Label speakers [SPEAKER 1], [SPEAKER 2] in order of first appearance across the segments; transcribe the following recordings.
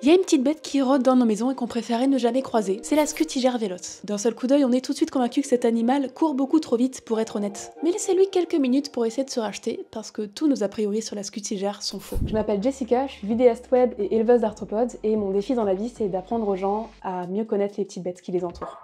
[SPEAKER 1] Il y a une petite bête qui rôde dans nos maisons et qu'on préférait ne jamais croiser, c'est la scutigère vélote. D'un seul coup d'œil, on est tout de suite convaincu que cet animal court beaucoup trop vite pour être honnête. Mais laissez-lui quelques minutes pour essayer de se racheter, parce que tous nos a priori sur la scutigère sont faux. Je m'appelle Jessica, je suis vidéaste web et éleveuse d'arthropodes, et mon défi dans la vie, c'est d'apprendre aux gens à mieux connaître les petites bêtes qui les entourent.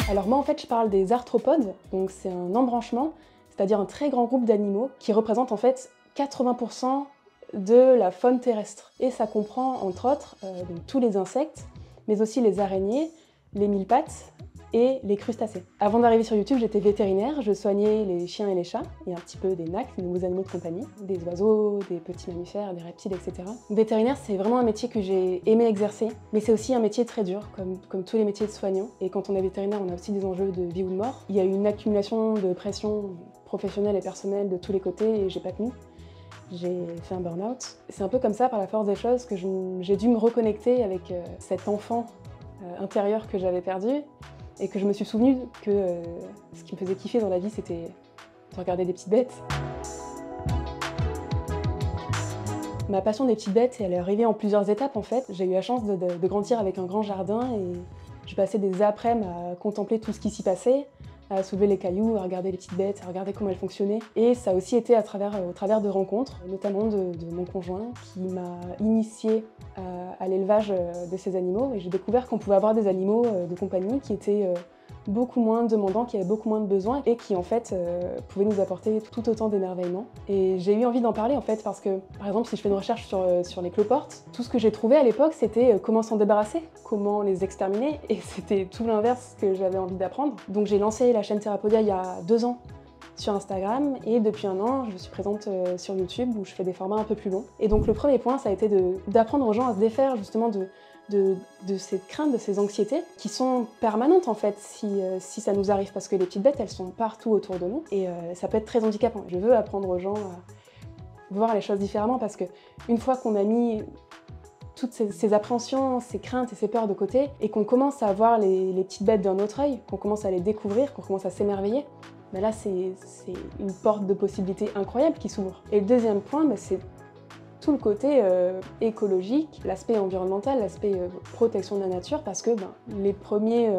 [SPEAKER 1] Alors moi en fait je parle des arthropodes, donc c'est un embranchement, c'est-à-dire un très grand groupe d'animaux qui représente en fait 80% de la faune terrestre. Et ça comprend entre autres donc tous les insectes, mais aussi les araignées, les mille pattes et les crustacés. Avant d'arriver sur YouTube, j'étais vétérinaire, je soignais les chiens et les chats, et un petit peu des nacs, les nouveaux animaux de compagnie, des oiseaux, des petits mammifères, des reptiles, etc. Vétérinaire, c'est vraiment un métier que j'ai aimé exercer, mais c'est aussi un métier très dur, comme tous les métiers de soignants. Et quand on est vétérinaire, on a aussi des enjeux de vie ou de mort. Il y a eu une accumulation de pression professionnelle et personnelle de tous les côtés, et j'ai pas tenu. J'ai fait un burn-out. C'est un peu comme ça, par la force des choses, que j'ai dû me reconnecter avec cet enfant intérieur que j'avais perdu, et que je me suis souvenu que ce qui me faisait kiffer dans la vie, c'était de regarder des petites bêtes. Ma passion des petites bêtes, elle est arrivée en plusieurs étapes en fait. J'ai eu la chance de grandir avec un grand jardin et je passais des après-midi à contempler tout ce qui s'y passait, à soulever les cailloux, à regarder les petites bêtes, à regarder comment elles fonctionnaient. Et ça a aussi été au travers de rencontres, notamment de mon conjoint, qui m'a initiée à l'élevage de ces animaux. Et j'ai découvert qu'on pouvait avoir des animaux de compagnie qui étaient beaucoup moins demandants, qui avaient beaucoup moins de besoins et qui en fait pouvaient nous apporter tout autant d'émerveillement. Et j'ai eu envie d'en parler en fait parce que, par exemple, si je fais une recherche sur les cloportes, tout ce que j'ai trouvé à l'époque c'était comment s'en débarrasser, comment les exterminer, et c'était tout l'inverse que j'avais envie d'apprendre. Donc j'ai lancé la chaîne Therapodia il y a 2 ans sur Instagram, et depuis 1 an je suis présente sur YouTube où je fais des formats un peu plus longs. Et donc le premier point ça a été d'apprendre aux gens à se défaire justement de ces craintes, de ces anxiétés qui sont permanentes en fait si ça nous arrive, parce que les petites bêtes elles sont partout autour de nous et ça peut être très handicapant. Je veux apprendre aux gens à voir les choses différemment, parce que une fois qu'on a mis toutes ces appréhensions, ces craintes et ces peurs de côté et qu'on commence à voir les petites bêtes d'un autre œil, qu'on commence à les découvrir, qu'on commence à s'émerveiller, ben là c'est une porte de possibilités incroyable qui s'ouvre. Et le deuxième point, ben, c'est tout le côté écologique, l'aspect environnemental, l'aspect protection de la nature, parce que les premiers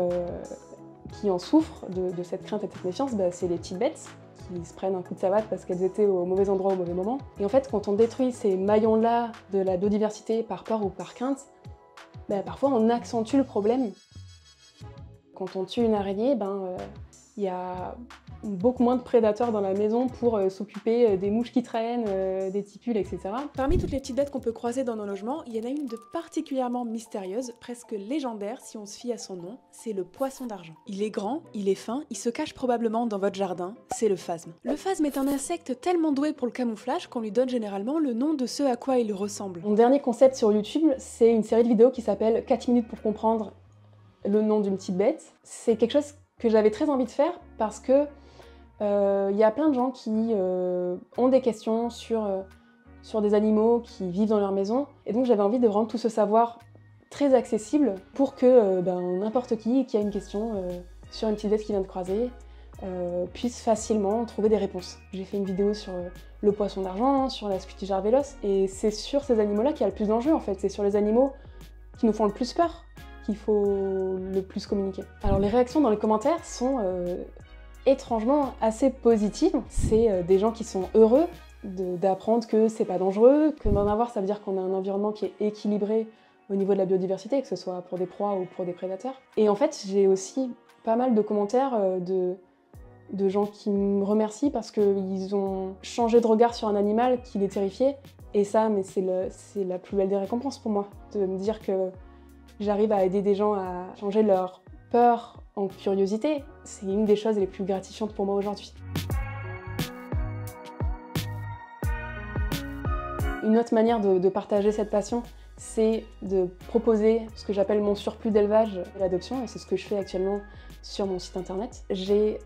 [SPEAKER 1] qui en souffrent de cette crainte et de cette méfiance, c'est les petites bêtes qui se prennent un coup de savate parce qu'elles étaient au mauvais endroit au mauvais moment. Et en fait, quand on détruit ces maillons-là de la biodiversité par peur ou par crainte, parfois on accentue le problème. Quand on tue une araignée, il y a beaucoup moins de prédateurs dans la maison pour s'occuper des mouches qui traînent, des tipules, etc. Parmi toutes les petites bêtes qu'on peut croiser dans nos logements, il y en a une de particulièrement mystérieuse, presque légendaire si on se fie à son nom, c'est le poisson d'argent. Il est grand, il est fin, il se cache probablement dans votre jardin, c'est le phasme. Le phasme est un insecte tellement doué pour le camouflage qu'on lui donne généralement le nom de ce à quoi il ressemble. Mon dernier concept sur YouTube, c'est une série de vidéos qui s'appelle 4 minutes pour comprendre le nom d'une petite bête. C'est quelque chose que j'avais très envie de faire parce que y a plein de gens qui ont des questions sur des animaux qui vivent dans leur maison, et donc j'avais envie de rendre tout ce savoir très accessible pour que n'importe qui a une question sur une petite bête qui vient de croiser puisse facilement trouver des réponses. J'ai fait une vidéo sur le poisson d'argent, sur la scutigère véloce, et c'est sur ces animaux-là qu'il y a le plus d'enjeux en fait, c'est sur les animaux qui nous font le plus peur qu'il faut le plus communiquer. Alors les réactions dans les commentaires sont étrangement assez positives. C'est des gens qui sont heureux d'apprendre que c'est pas dangereux, que d'en avoir ça veut dire qu'on a un environnement qui est équilibré au niveau de la biodiversité, que ce soit pour des proies ou pour des prédateurs. Et en fait j'ai aussi pas mal de commentaires de gens qui me remercient parce qu'ils ont changé de regard sur un animal qui les terrifiait. Et ça, mais c'est la plus belle des récompenses pour moi, de me dire que j'arrive à aider des gens à changer leur peur en curiosité. C'est une des choses les plus gratifiantes pour moi aujourd'hui. Une autre manière de partager cette passion, c'est de proposer ce que j'appelle mon surplus d'élevage et l'adoption, et c'est ce que je fais actuellement sur mon site internet. J'ai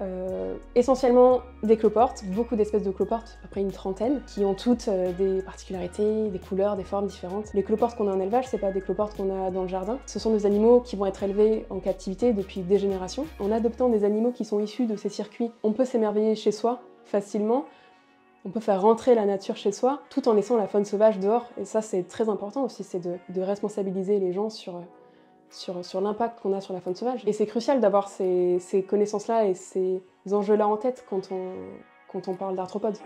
[SPEAKER 1] essentiellement des cloportes, beaucoup d'espèces de cloportes, à peu près une trentaine, qui ont toutes des particularités, des couleurs, des formes différentes. Les cloportes qu'on a en élevage, c'est pas des cloportes qu'on a dans le jardin. Ce sont des animaux qui vont être élevés en captivité depuis des générations. En adoptant des animaux qui sont issus de ces circuits, on peut s'émerveiller chez soi, facilement. On peut faire rentrer la nature chez soi tout en laissant la faune sauvage dehors. Et ça, c'est très important aussi, c'est de responsabiliser les gens sur l'impact qu'on a sur la faune sauvage. Et c'est crucial d'avoir ces connaissances-là et ces enjeux-là en tête quand on parle d'arthropodes.